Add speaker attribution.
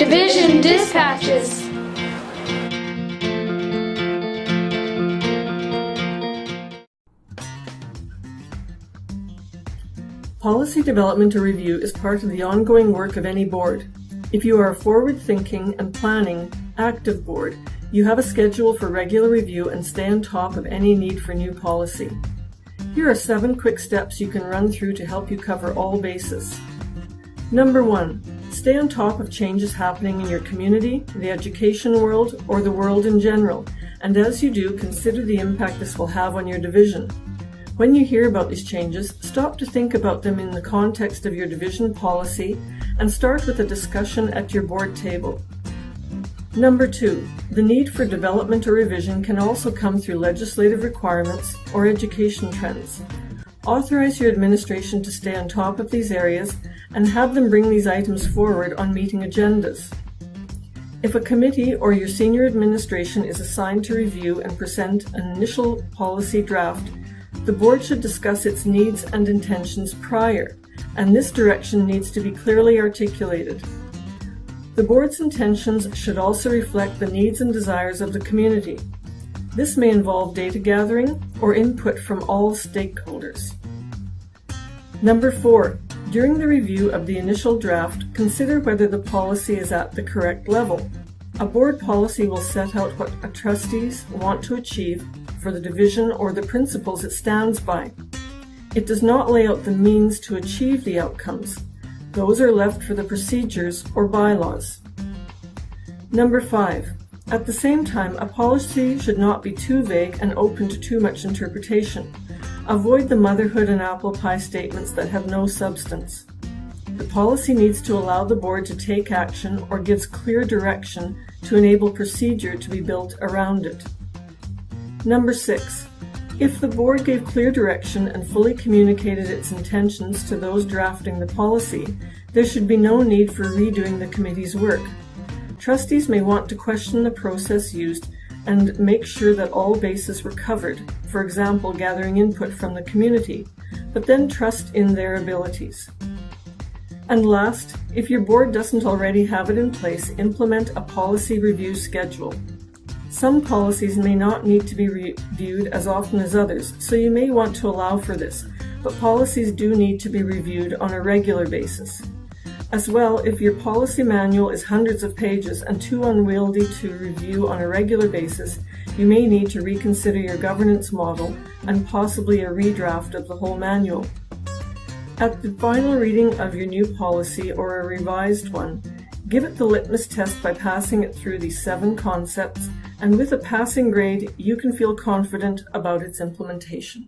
Speaker 1: Division Dispatches.
Speaker 2: Policy development or review is part of the ongoing work of any board. If you are a forward-thinking and planning, active board, you have a schedule for regular review and stay on top of any need for new policy. Here are 7 quick steps you can run through to help you cover all bases. Number 1. Stay on top of changes happening in your community, the education world, or the world in general, and as you do, consider the impact this will have on your division. When you hear about these changes, stop to think about them in the context of your division policy and start with a discussion at your board table. Number 2. The need for development or revision can also come through legislative requirements or education trends. Authorize your administration to stay on top of these areas and have them bring these items forward on meeting agendas. If a committee or your senior administration is assigned to review and present an initial policy draft, the board should discuss its needs and intentions prior, and this direction needs to be clearly articulated. The board's intentions should also reflect the needs and desires of the community. This may involve data gathering or input from all stakeholders. Number 4. During the review of the initial draft, consider whether the policy is at the correct level. A board policy will set out what trustees want to achieve for the division or the principles it stands by. It does not lay out the means to achieve the outcomes. Those are left for the procedures or bylaws. Number 5. At the same time, a policy should not be too vague and open to too much interpretation. Avoid the motherhood and apple pie statements that have no substance. The policy needs to allow the board to take action or gives clear direction to enable procedure to be built around it. Number 6. If the board gave clear direction and fully communicated its intentions to those drafting the policy, there should be no need for redoing the committee's work. Trustees may want to question the process used and make sure that all bases were covered, for example, gathering input from the community, but then trust in their abilities. And last, if your board doesn't already have it in place, implement a policy review schedule. Some policies may not need to be reviewed as often as others, so you may want to allow for this, but policies do need to be reviewed on a regular basis. As well, if your policy manual is hundreds of pages and too unwieldy to review on a regular basis, you may need to reconsider your governance model and possibly a redraft of the whole manual. At the final reading of your new policy or a revised one, give it the litmus test by passing it through these 7 concepts, and with a passing grade, you can feel confident about its implementation.